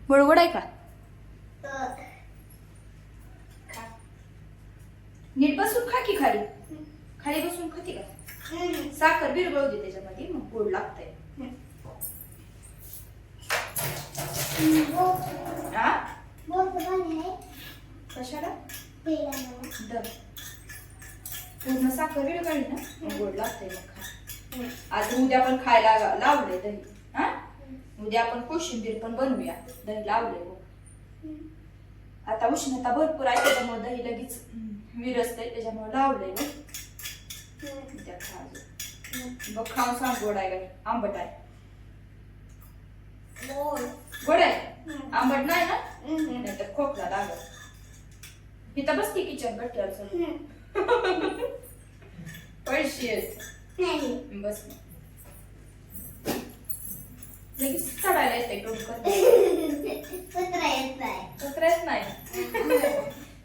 गोड आहे का? नीट बसून खा की खाली. खाली बसून खाती का? साखर बिरगळू दे त्याच्यामध्ये, मग गोड लागतंय. कशाला? पूर्ण साखर विरघळली ना मग गोड लागतंय. मग खा. आज उद्या पण खायला लावलंय दही. हा, उद्या आपण कोशिंबीर पण बनवूया. दही लावलंय बघ. आता उष्णता भरपूर आहे त्याच्यामुळे दही लगेच विरसतंय, त्याच्यामुळे लावलंय बघ. उद्या खा. बघ खाऊन सांग गोड आहे का आंबट आहे? गोड आहे. आंबट नाही ना? नाही तर खोकला लागल. इथं बस की किचन गट्ट्यावर पैसे बस लगेच चढायला येते कचरा येत नाही.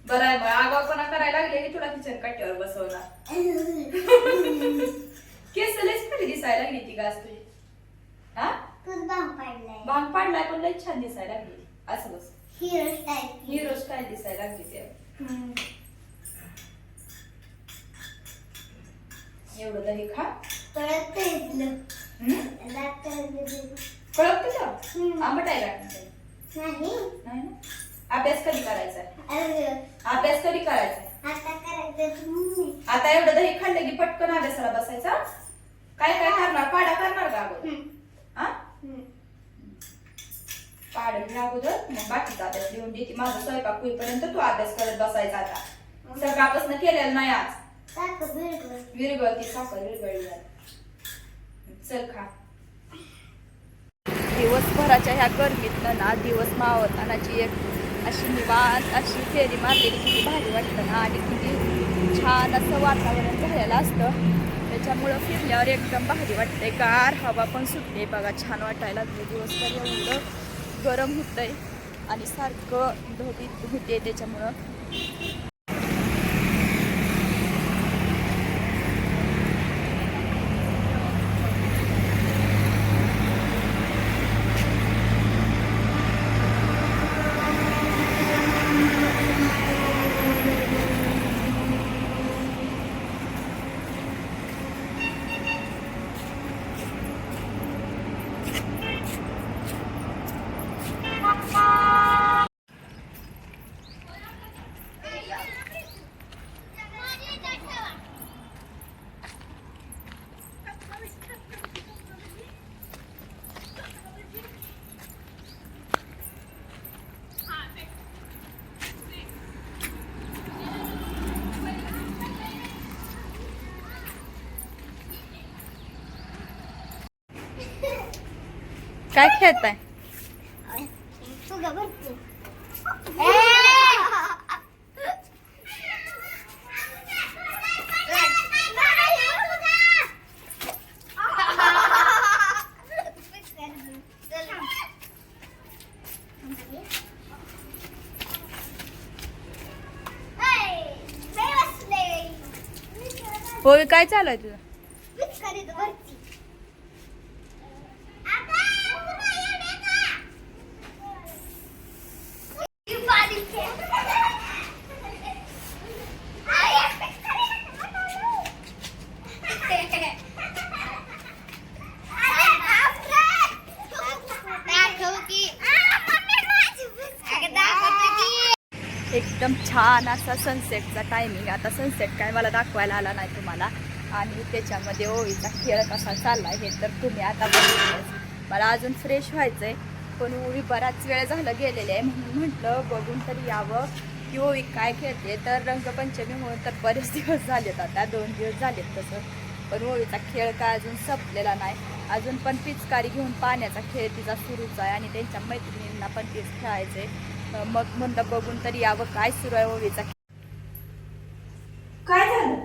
बरं आहे, मग आगाऊपणा करायला लागले की तुला किचन कट्ट्यावर बसवणार. केस लयच खरी दिसायला लागली ती गास तुझी. हा, भांग पाडलाय पण लय छान दिसायला लागली. असं बस हिरो स्टाईल दिसायला लागली ते. एवढं दही खा. कळत तुझ्या आंबट आहे नाही ना? अभ्यास कधी करायचा? अभ्यास कधी करायचा? आता एवढं दही खाल्लं की पटकन अभ्यासाला बसायचा. काय काय करणार? पाडा करणार का अगोदर? हा, पाड घे अगोदर, मग बाकीचा अभ्यास लिहून देते. माझा स्वयंपाक होईपर्यंत तू अभ्यास करत बसायचा. आता सकाळपासून केलेलं नाही आज. विरगळती साखर विरगळली. चल खा. दिवसभराच्या ह्या गर्मीतनं ना दिवस मावळतानाची एक अशी निवांत अशी फेरी मारलेली किती भारी वाटतं ना. आणि किती छान असं वातावरण झालेलं असतं, त्याच्यामुळं फिरल्यावर एकदम भारी वाटतंय. गार हवा पण सुटते बघा, छान वाटायला लागले. दिवसभर एवढं गरम होतंय आणि सारखं धोबीत होते त्याच्यामुळं. काय खेळताय? होय, काय चालू आहे तुझं? एकदम छान असा सनसेटचा टायमिंग. आता सनसेट काय मला दाखवायला आला नाही तुम्हाला, आणि त्याच्यामध्ये ओवीचा खेळ कसा चाललाय हे तर तुम्ही आता बघितलंच. मला अजून फ्रेश व्हायचंय, पण ओवी बराच वेळ झालं गेलेले आहे, म्हणून म्हटलं बघून तरी यावं की ओवी काय खेळते. तर रंगपंचमी होऊन तर बरेच दिवस झालेत, आता 2 दिवस झालेत तसं, पण ओवीचा खेळ काय अजून संपलेला नाही. अजून पण पिचकारी घेऊन पाण्याचा खेळ तिचा सुरूच आहे, आणि त्यांच्या मैत्रिणींना पण तेच खेळायचंय. मग म्हणलं बघून तरी यावं काय सुरू आहे ओवीचा. काय झालं?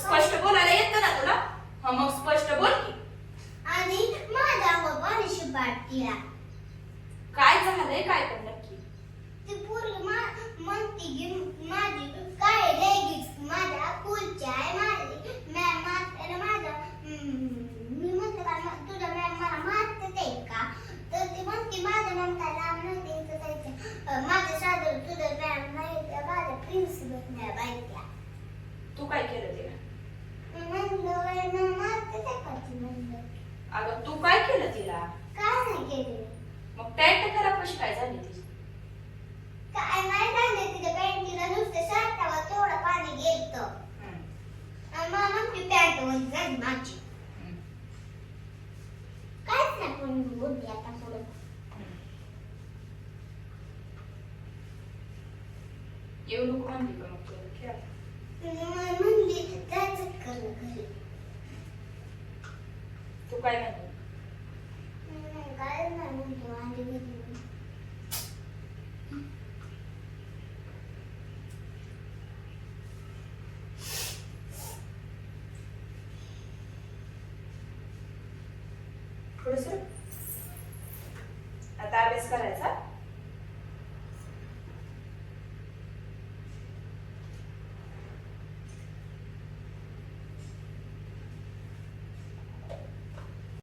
स्पष्ट बोलायला येतं ना तुला? हा, मग स्पष्ट बोल की. काय झालंय? काय पण नक्की ती पूर्ण म्हणती की माझी काय तू काय केलं तिला? अगं तू काय केलं तिला? मग पॅन्ट खराब कशी काय झाली तिची? येऊ नको म्हणली का मग तुला खेळ? तू काय म्हणली? थोडंसं आता अभ्यास करायचा.